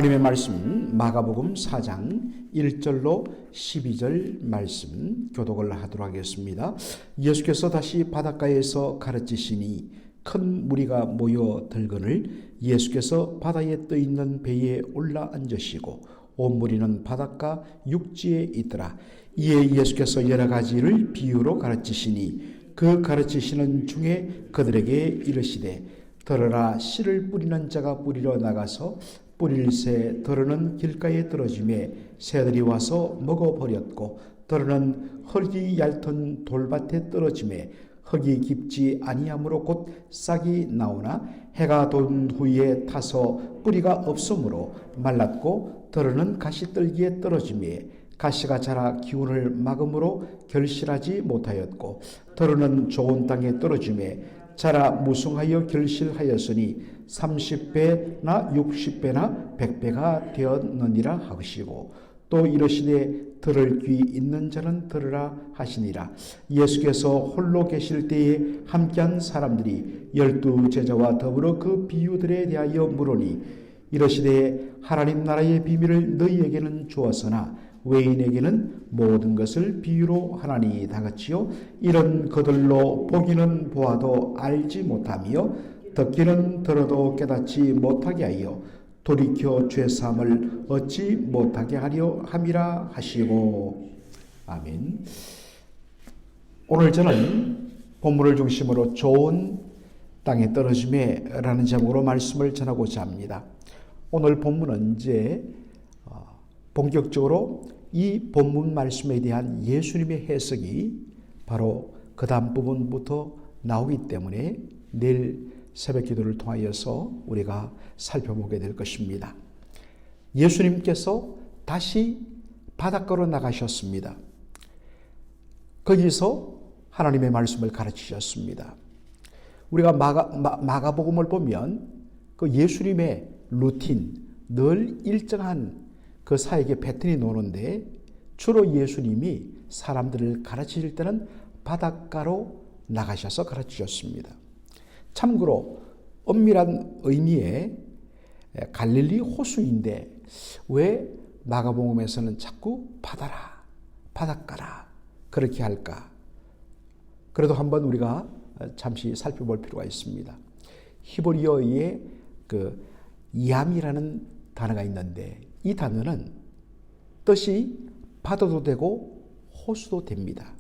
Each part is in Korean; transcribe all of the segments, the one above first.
하나님의 말씀 마가복음 4장 1절로 12절 말씀 교독을 하도록 하겠습니다. 예수께서 다시 바닷가에서 가르치시니 큰 무리가 모여 들거늘 예수께서 바다에 떠 있는 배에 올라 앉으시고 온 무리는 바닷가 육지에 있더라. 이에 예수께서 여러 가지를 비유로 가르치시니 그 가르치시는 중에 그들에게 이르시되 들으라. 씨를 뿌리는 자가 뿌리러 나가서 뿌릴새 들으는 길가에 떨어지매 새들이 와서 먹어버렸고 들으는 흙이 얇던 돌밭에 떨어지매 흙이 깊지 아니하므로 곧 싹이 나오나 해가 돈 후에 타서 뿌리가 없으므로 말랐고 들으는 가시떨기에 떨어지매 가시가 자라 기운을 막음으로 결실하지 못하였고 들으는 좋은 땅에 떨어지매 자라 무성하여 결실하였으니 30배나 60배나 100배가 되었느니라 하시고 또 이르시되 들을 귀 있는 자는 들으라 하시니라. 예수께서 홀로 계실 때에 함께한 사람들이 12 제자와 더불어 그 비유들에 대하여 물으니 이르시되 하나님 나라의 비밀을 너희에게는 주었으나 외인에게는 모든 것을 비유로 하나니 다같이요 이런 그들로 보기는 보아도 알지 못하며 듣기는 들어도 깨닫지 못하게 하여 돌이켜 죄사함을 얻지 못하게 하려 함이라 하시고. 아멘. 오늘 저는 본문을 중심으로 좋은 땅에 떨어짐에 라는 제목으로 말씀을 전하고자 합니다. 오늘 본문은 이제 본격적으로 이 본문 말씀에 대한 예수님의 해석이 바로 그 다음 부분부터 나오기 때문에 내일 새벽 기도를 통하여서 우리가 살펴보게 될 것입니다. 예수님께서 다시 바닷가로 나가셨습니다. 거기서 하나님의 말씀을 가르치셨습니다. 우리가 마가복음을 보면 그 예수님의 루틴, 늘 일정한 그 사역의 패턴이 노는데 주로 예수님이 사람들을 가르치실 때는 바닷가로 나가셔서 가르치셨습니다. 참고로 엄밀한 의미의 갈릴리 호수인데 왜 마가복음에서는 자꾸 바다라, 바닷가라 그렇게 할까? 그래도 한번 우리가 잠시 살펴볼 필요가 있습니다. 히브리어의 그 이암이라는 단어가 있는데 이 단어는 뜻이 바다도 되고 호수도 됩니다.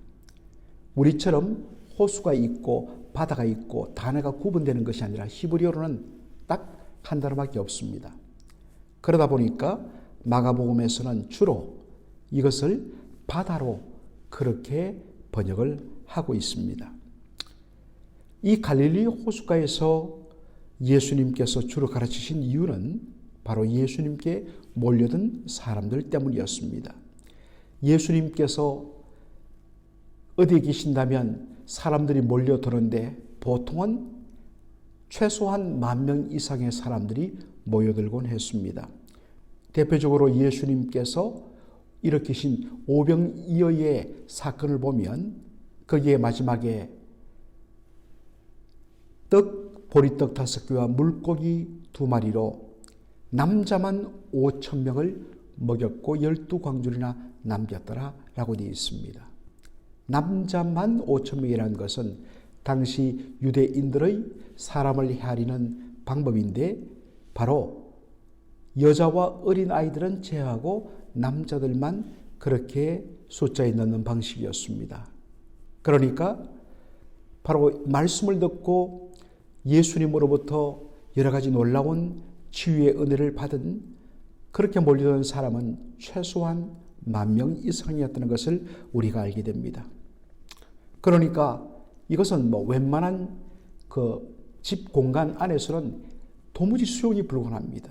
우리처럼 호수가 있고 바다가 있고 단어가 구분되는 것이 아니라 히브리어로는 딱 한 단어밖에 없습니다. 그러다 보니까 마가복음에서는 주로 이것을 바다로 그렇게 번역을 하고 있습니다. 이 갈릴리 호숫가에서 예수님께서 주로 가르치신 이유는 바로 예수님께 몰려든 사람들 때문이었습니다. 예수님께서 어디에 계신다면 사람들이 몰려드는데 보통은 최소한 10,000명 이상의 사람들이 모여들곤 했습니다. 대표적으로 예수님께서 일으키신 오병이어의 사건을 보면 거기에 마지막에 보리떡 5개와 물고기 2마리로 남자만 5,000명을 먹였고 12광줄이나 남겼더라 라고 되어 있습니다. 남자만 5,000명이라는 것은 당시 유대인들의 사람을 헤아리는 방법인데 바로 여자와 어린 아이들은 제외하고 남자들만 그렇게 숫자에 넣는 방식이었습니다. 그러니까 바로 말씀을 듣고 예수님으로부터 여러 가지 놀라운 치유의 은혜를 받은 그렇게 몰려든 사람은 최소한 10,000명 이상이었다는 것을 우리가 알게 됩니다. 그러니까 이것은 웬만한 그 집 공간 안에서는 도무지 수용이 불가능합니다.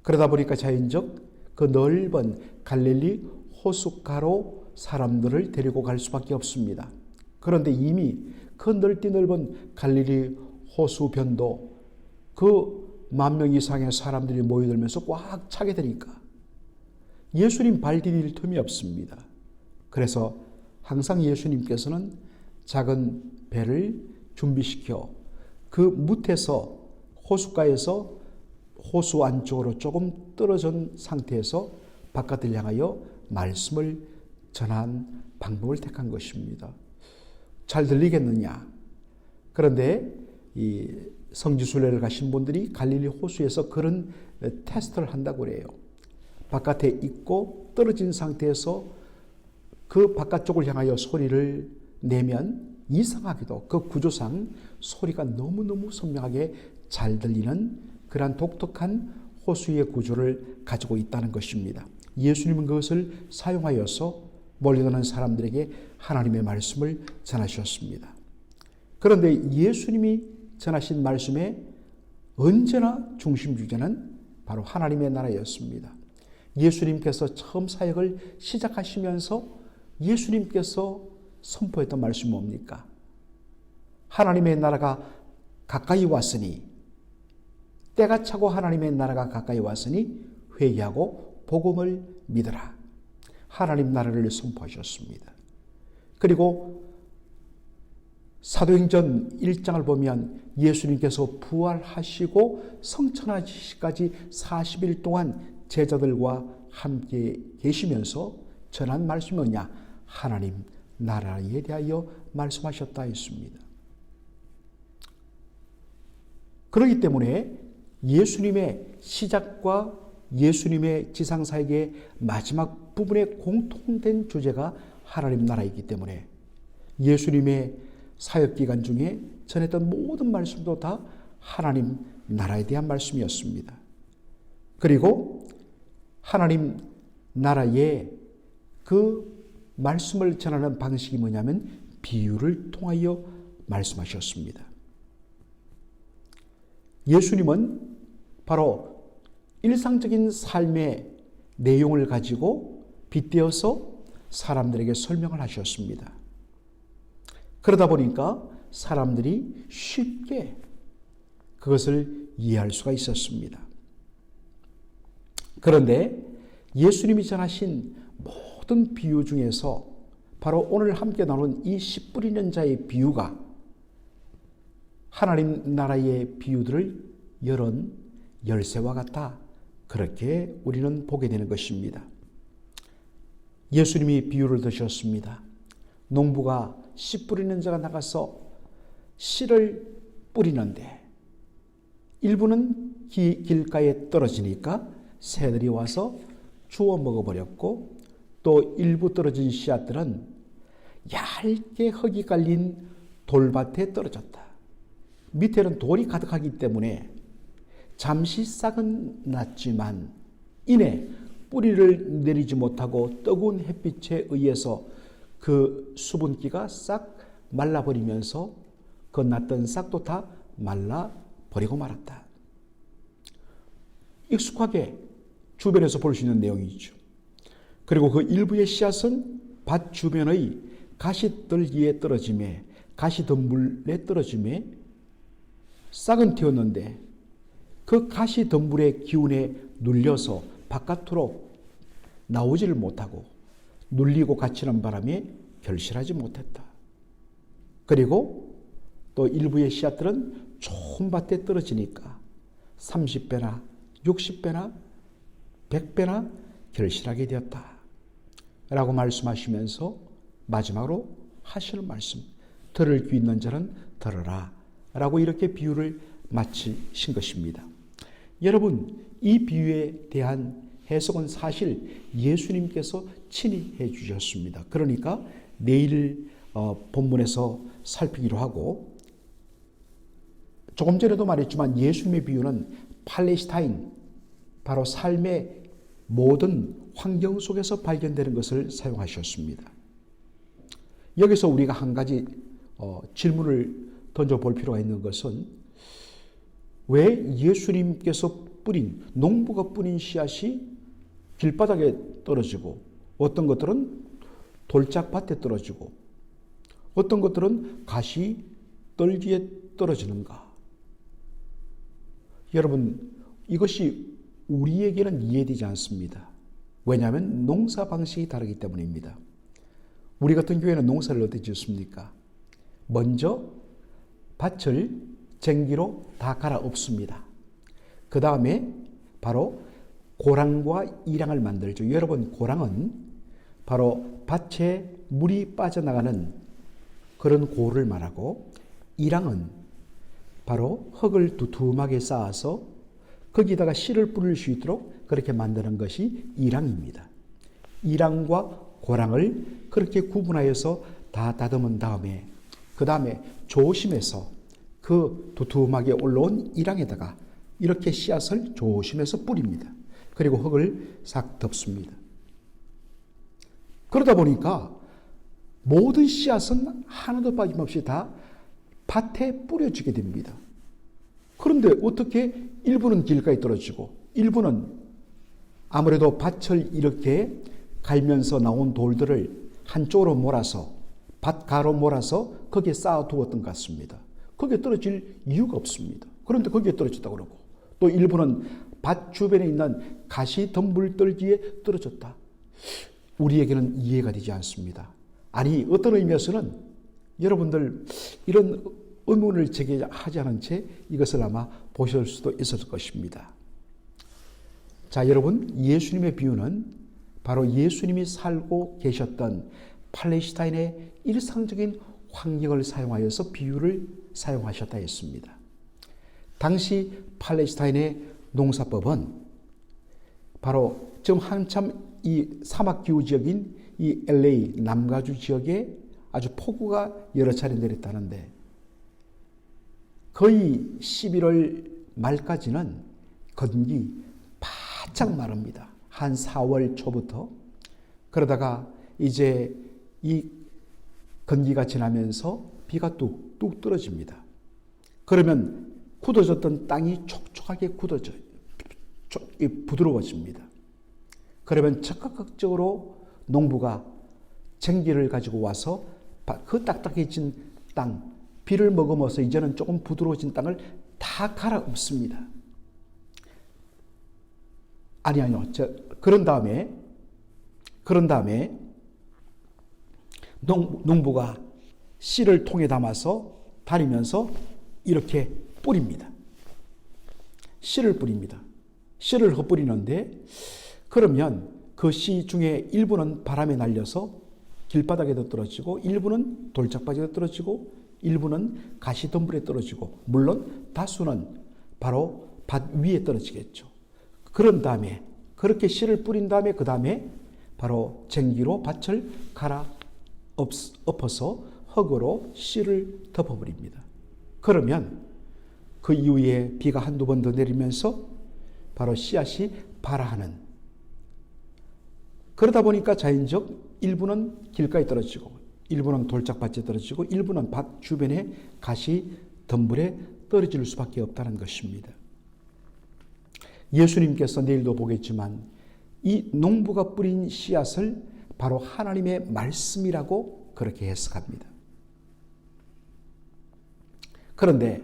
그러다 보니까 자연적 그 넓은 갈릴리 호숫가로 사람들을 데리고 갈 수밖에 없습니다. 그런데 이미 그 넓은 갈릴리 호수변도 그 10,000명 이상의 사람들이 모여들면서 꽉 차게 되니까 예수님 발 디딜 틈이 없습니다. 그래서 항상 예수님께서는 작은 배를 준비시켜 그 무태서 호숫가에서 호수 안쪽으로 조금 떨어진 상태에서 바깥을 향하여 말씀을 전한 방법을 택한 것입니다. 잘 들리겠느냐? 그런데 이 성지순례를 가신 분들이 갈릴리 호수에서 그런 테스트를 한다고 그래요. 바깥에 있고 떨어진 상태에서 그 바깥쪽을 향하여 소리를 내면 이상하게도 그 구조상 소리가 너무너무 선명하게 잘 들리는 그러한 독특한 호수의 구조를 가지고 있다는 것입니다. 예수님은 그것을 사용하여서 몰려드는 사람들에게 하나님의 말씀을 전하셨습니다. 그런데 예수님이 전하신 말씀의 언제나 중심 주제는 바로 하나님의 나라였습니다. 예수님께서 처음 사역을 시작하시면서 예수님께서 선포했던 말씀이 뭡니까? 하나님의 나라가 가까이 왔으니, 때가 차고 하나님의 나라가 가까이 왔으니 회개하고 복음을 믿으라. 하나님 나라를 선포하셨습니다. 그리고 사도행전 1장을 보면 예수님께서 부활하시고 성천하시기까지 40일 동안 제자들과 함께 계시면서 전한 말씀이 뭐냐? 하나님 나라에 대하여 말씀하셨다 했습니다. 그렇기 때문에 예수님의 시작과 예수님의 지상사역의 마지막 부분에 공통된 주제가 하나님 나라이기 때문에 예수님의 사역기간 중에 전했던 모든 말씀도 다 하나님 나라에 대한 말씀이었습니다. 그리고 하나님 나라의 그 말씀을 전하는 방식이 뭐냐면 비유를 통하여 말씀하셨습니다. 예수님은 바로 일상적인 삶의 내용을 가지고 빗대어서 사람들에게 설명을 하셨습니다. 그러다 보니까 사람들이 쉽게 그것을 이해할 수가 있었습니다. 그런데 예수님이 전하신 모든 비유 중에서 바로 오늘 함께 나눈 이 씨 뿌리는 자의 비유가 하나님 나라의 비유들을 열은 열쇠와 같다. 그렇게 우리는 보게 되는 것입니다. 예수님이 비유를 드셨습니다. 농부가 씨 뿌리는 자가 나가서 씨를 뿌리는데 일부는 길가에 떨어지니까 새들이 와서 주워 먹어버렸고 또 일부 떨어진 씨앗들은 얇게 흙이 깔린 돌밭에 떨어졌다. 밑에는 돌이 가득하기 때문에 잠시 싹은 났지만 이내 뿌리를 내리지 못하고 뜨거운 햇빛에 의해서 그 수분기가 싹 말라버리면서 그 났던 싹도 다 말라버리고 말았다. 익숙하게 주변에서 볼 수 있는 내용이죠. 그리고 그 일부의 씨앗은 밭 주변의 가시떨기에 떨어짐에 가시덤불에 떨어짐에 싹은 튀었는데 그 가시덤불의 기운에 눌려서 바깥으로 나오지를 못하고 눌리고 갇히는 바람에 결실하지 못했다. 그리고 또 일부의 씨앗들은 좋은 밭에 떨어지니까 30배나 60배나 100배나 결실하게 되었다. 라고 말씀하시면서 마지막으로 하시는 말씀, 들을 귀 있는 자는 들으라. 라고 이렇게 비유를 마치신 것입니다. 여러분, 이 비유에 대한 해석은 사실 예수님께서 친히 해 주셨습니다. 그러니까 내일 본문에서 살피기로 하고, 조금 전에도 말했지만 예수님의 비유는 팔레스타인, 바로 삶의 모든 환경 속에서 발견되는 것을 사용하셨습니다. 여기서 우리가 한 가지 질문을 던져볼 필요가 있는 것은 왜 예수님께서 뿌린, 농부가 뿌린 씨앗이 길바닥에 떨어지고 어떤 것들은 돌짝밭에 떨어지고 어떤 것들은 가시 떨기에 떨어지는가? 여러분, 이것이 우리에게는 이해되지 않습니다. 왜냐하면 농사 방식이 다르기 때문입니다. 우리 같은 경우에는 농사를 어떻게 짓습니까? 먼저 밭을 쟁기로 다 갈아엎습니다. 그 다음에 바로 고랑과 이랑을 만들죠. 여러분, 고랑은 바로 밭에 물이 빠져나가는 그런 고를 말하고, 이랑은 바로 흙을 두툼하게 쌓아서 거기다가 씨를 뿌릴 수 있도록 그렇게 만드는 것이 이랑입니다. 이랑과 고랑을 그렇게 구분하여서 다 다듬은 다음에, 그 다음에 조심해서 그 두툼하게 올라온 이랑에다가 이렇게 씨앗을 조심해서 뿌립니다. 그리고 흙을 싹 덮습니다. 그러다 보니까 모든 씨앗은 하나도 빠짐없이 다 밭에 뿌려지게 됩니다. 그런데 어떻게 일부는 길가에 떨어지고 일부는 아무래도 밭을 이렇게 갈면서 나온 돌들을 한쪽으로 몰아서 밭 가로 몰아서 거기에 쌓아두었던 것 같습니다. 거기에 떨어질 이유가 없습니다. 그런데 거기에 떨어졌다고 그러고, 또 일부는 밭 주변에 있는 가시 덤불떨기에 떨어졌다. 우리에게는 이해가 되지 않습니다. 아니, 어떤 의미에서는 여러분들 이런 의문을 제기하지 않은 채 이것을 아마 보실 수도 있었을 것입니다. 자, 여러분, 예수님의 비유는 바로 예수님이 살고 계셨던 팔레스타인의 일상적인 환경을 사용하여서 비유를 사용하셨다 했습니다. 당시 팔레스타인의 농사법은 바로 지금 한참 이 사막 기후 지역인 이 LA 남가주 지역에 아주 폭우가 여러 차례 내렸다는데, 거의 11월 말까지는 건기 바짝 마릅니다. 한 4월 초부터. 그러다가 이제 이 건기가 지나면서 비가 뚝뚝 떨어집니다. 그러면 굳어졌던 땅이 촉촉하게 굳어져요. 부드러워집니다. 그러면 적극적으로 농부가 쟁기를 가지고 와서 그 딱딱해진 땅, 비를 머금어서 이제는 조금 부드러워진 땅을 다 갈아엎습니다. 아니요. 그런 다음에 농부가 씨를 통에 담아서 다니면서 이렇게 뿌립니다. 씨를 뿌립니다. 씨를 흩뿌리는데, 그러면 그 씨 중에 일부는 바람에 날려서 길바닥에도 떨어지고, 일부는 돌짝바지에 떨어지고, 일부는 가시덤불에 떨어지고, 물론 다수는 바로 밭 위에 떨어지겠죠. 그런 다음에 그렇게 씨를 뿌린 다음에 그 다음에 바로 쟁기로 밭을 갈아 엎어서 흙으로 씨를 덮어버립니다. 그러면 그 이후에 비가 한두 번 더 내리면서 바로 씨앗이 발아하는, 그러다 보니까 자연적 일부는 길가에 떨어지고, 일부는 돌짝밭에 떨어지고, 일부는 밭 주변에 가시 덤불에 떨어질 수밖에 없다는 것입니다. 예수님께서 내일도 보겠지만 이 농부가 뿌린 씨앗을 바로 하나님의 말씀이라고 그렇게 해석합니다. 그런데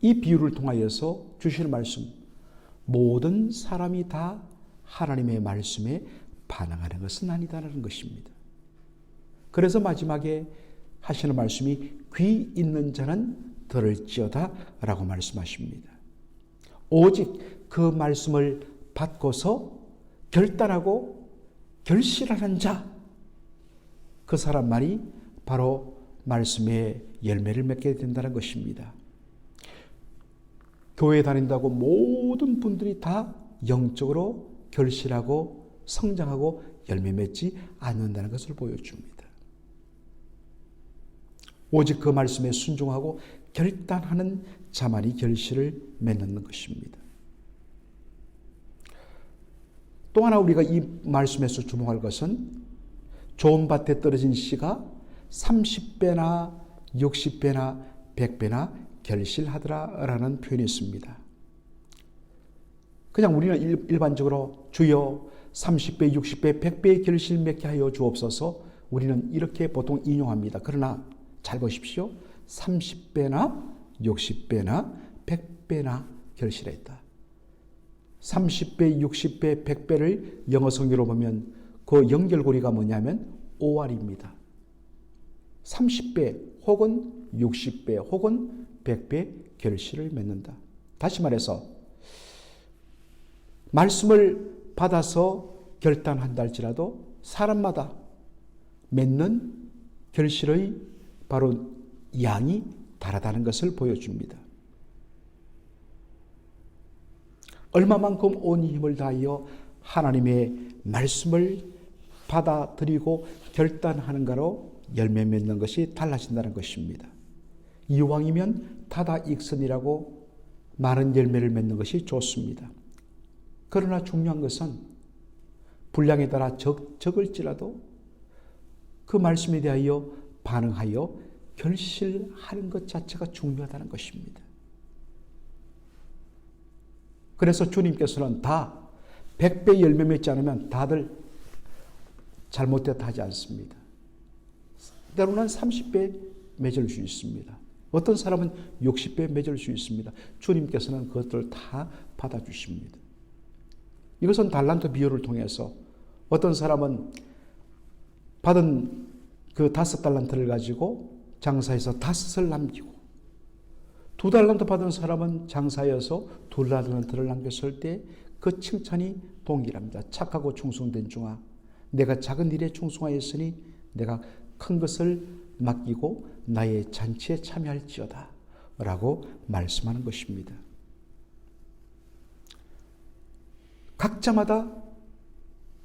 이 비유를 통하여서 주시는 말씀, 모든 사람이 다 하나님의 말씀에 반응하는 것은 아니다라는 것입니다. 그래서 마지막에 하시는 말씀이 귀 있는 자는 들을지어다 라고 말씀하십니다. 오직 그 말씀을 받고서 결단하고 결실하는 자, 그 사람만이 바로 말씀의 열매를 맺게 된다는 것입니다. 교회 다닌다고 모든 분들이 다 영적으로 결실하고 성장하고 열매 맺지 않는다는 것을 보여줍니다. 오직 그 말씀에 순종하고 결단하는 자만이 결실을 맺는 것입니다. 또 하나 우리가 이 말씀에서 주목할 것은 좋은 밭에 떨어진 씨가 30배나 60배나 100배나 결실하더라라는 표현이 있습니다. 그냥 우리는 일반적으로 주여 30배, 60배, 100배의 결실 맺게 하여 주옵소서, 우리는 이렇게 보통 인용합니다. 그러나 잘 보십시오. 30배나 60배나 100배나 결실했다. 30배, 60배, 100배를 영어 성경으로 보면 그 연결고리가 뭐냐면 OR입니다. 30배 혹은 60배 혹은 100배 결실을 맺는다. 다시 말해서 말씀을 받아서 결단한다 할지라도 사람마다 맺는 결실의 바로 양이 다르다는 것을 보여줍니다. 얼마만큼 온 힘을 다하여 하나님의 말씀을 받아들이고 결단하는가로 열매 맺는 것이 달라진다는 것입니다. 이왕이면 다다익선이라고 많은 열매를 맺는 것이 좋습니다. 그러나 중요한 것은 분량에 따라 적을지라도 그 말씀에 대하여 반응하여 결실하는 것 자체가 중요하다는 것입니다. 그래서 주님께서는 다 100배 열매 맺지 않으면 다들 잘못됐다 하지 않습니다. 때로는 30배 맺을 수 있습니다. 어떤 사람은 60배 맺을 수 있습니다. 주님께서는 그것들을 다 받아주십니다. 이것은 달란트 비유를 통해서 어떤 사람은 받은 그 5달란트를 가지고 장사해서 5을 남기고 2달란트 받은 사람은 장사해서 2달란트를 남겼을 때 그 칭찬이 동일합니다. 착하고 충성된 종아, 내가 작은 일에 충성하였으니 내가 큰 것을 맡기고 나의 잔치에 참여할지어다 라고 말씀하는 것입니다. 각자마다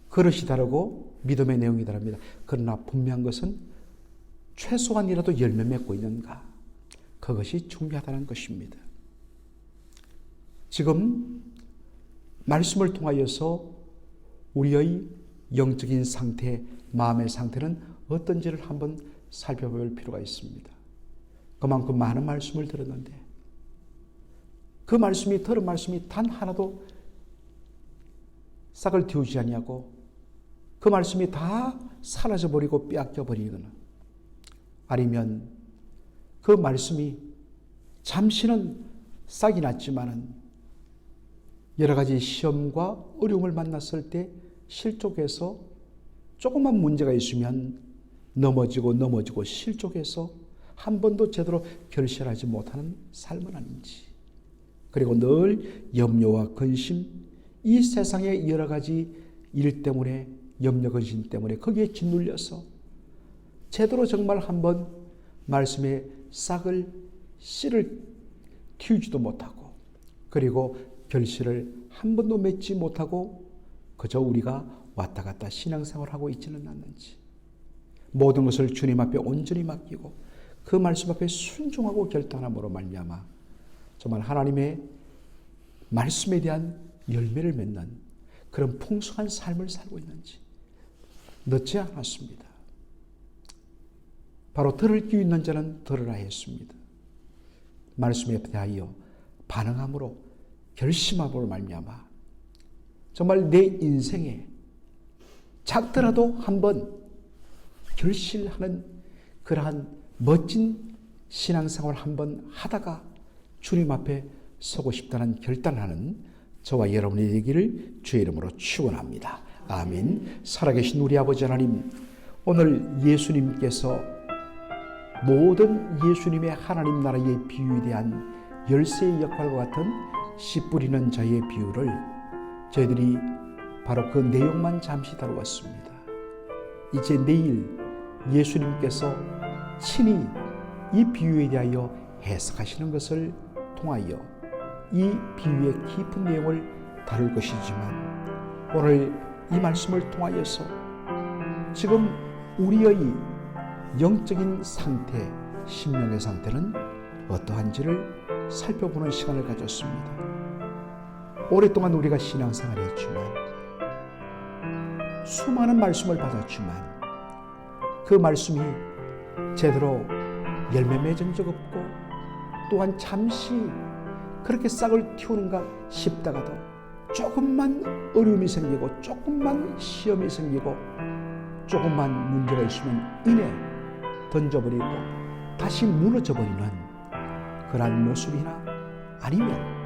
그릇이 다르고 믿음의 내용이 다릅니다. 그러나 분명한 것은 최소한이라도 열매 맺고 있는가, 그것이 중요하다는 것입니다. 지금 말씀을 통하여서 우리의 영적인 상태, 마음의 상태는 어떤지를 한번 살펴볼 필요가 있습니다. 그만큼 많은 말씀을 들었는데 그 말씀이 들은 말씀이 단 하나도 싹을 틔우지 아니하고 그 말씀이 다 사라져버리고 빼앗겨버리거나 아니면 그 말씀이 잠시는 싹이 났지만은 여러 가지 시험과 어려움을 만났을 때 실족해서 조금만 문제가 있으면 넘어지고 실족해서 한 번도 제대로 결실하지 못하는 삶은 아닌지, 그리고 늘 염려와 근심, 이 세상의 여러 가지 일 때문에, 염려 근심 때문에 거기에 짓눌려서 제대로 정말 한번 말씀의 싹을, 씨를 틔우지도 못하고, 그리고 결실을 한 번도 맺지 못하고 그저 우리가 왔다 갔다 신앙생활을 하고 있지는 않는지, 모든 것을 주님 앞에 온전히 맡기고 그 말씀 앞에 순종하고 결단함으로 말미암아 정말 하나님의 말씀에 대한 열매를 맺는 그런 풍성한 삶을 살고 있는지 늦지 않았습니다. 바로 들을 귀 있는 자는 들으라 했습니다. 말씀에 대하여 반응함으로, 결심함으로 말미암아 정말 내 인생에 작더라도 한번 결실하는 그러한 멋진 신앙생활 한번 하다가 주님 앞에 서고 싶다는 결단하는 저와 여러분이 되기를 주의 이름으로 축원합니다. 아멘. 살아계신 우리 아버지 하나님, 오늘 예수님께서 모든 예수님의 하나님 나라의 비유에 대한 열쇠의 역할과 같은 씨 뿌리는 자의 비유를 저희들이 바로 그 내용만 잠시 다루었습니다. 이제 내일 예수님께서 친히 이 비유에 대하여 해석하시는 것을 통하여 이 비유의 깊은 내용을 다룰 것이지만, 오늘 이 말씀을 통하여서 지금 우리의 영적인 상태, 심령의 상태는 어떠한지를 살펴보는 시간을 가졌습니다. 오랫동안 우리가 신앙생활을 했지만, 수많은 말씀을 받았지만 그 말씀이 제대로 열매 맺은 적 없고, 또한 잠시 그렇게 싹을 틔우는가 싶다가도 조금만 어려움이 생기고, 조금만 시험이 생기고, 조금만 문제가 있으면 이내 던져버리고 다시 무너져버리는 그러한 모습이나, 아니면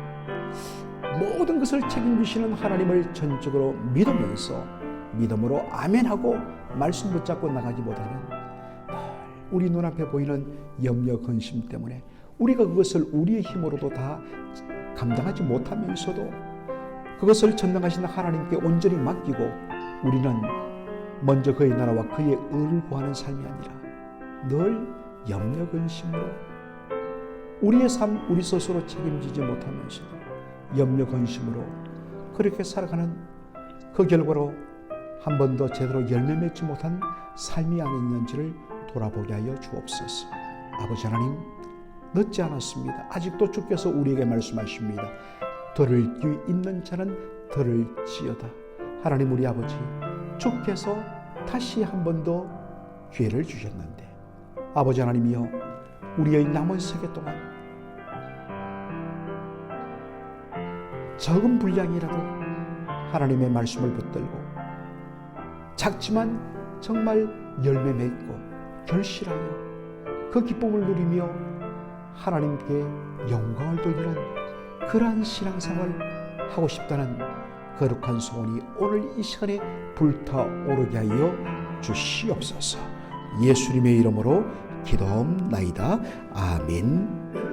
모든 것을 책임지시는 하나님을 전적으로 믿으면서 믿음으로 아멘하고 말씀 붙잡고 나가지 못하면 우리 눈앞에 보이는 염려 근심 때문에 우리가 그것을 우리의 힘으로도 다 감당하지 못하면서도 그것을 전능하신 하나님께 온전히 맡기고 우리는 먼저 그의 나라와 그의 의를 구하는 삶이 아니라 늘 염려 근심으로 우리의 삶 우리 스스로 책임지지 못하면서도 염려 근심으로 그렇게 살아가는 그 결과로 한 번도 제대로 열매 맺지 못한 삶이 아니었는지를 돌아보게 하여 주옵소서. 아버지 하나님, 늦지 않았습니다. 아직도 주께서 우리에게 말씀하십니다. 들을 귀 있는 자는 들을지어다. 하나님 우리 아버지, 주께서 다시 한 번 더 기회를 주셨는데 아버지 하나님이여, 우리의 남은 세계 동안 적은 분량이라도 하나님의 말씀을 붙들고 작지만 정말 열매 맺고 결실하여 그 기쁨을 누리며 하나님께 영광을 돌리는 그러한 신앙생활 하고 싶다는 거룩한 소원이 오늘 이 시간에 불타오르게 하여 주시옵소서. 예수님의 이름으로 기도하옵나이다. 아멘.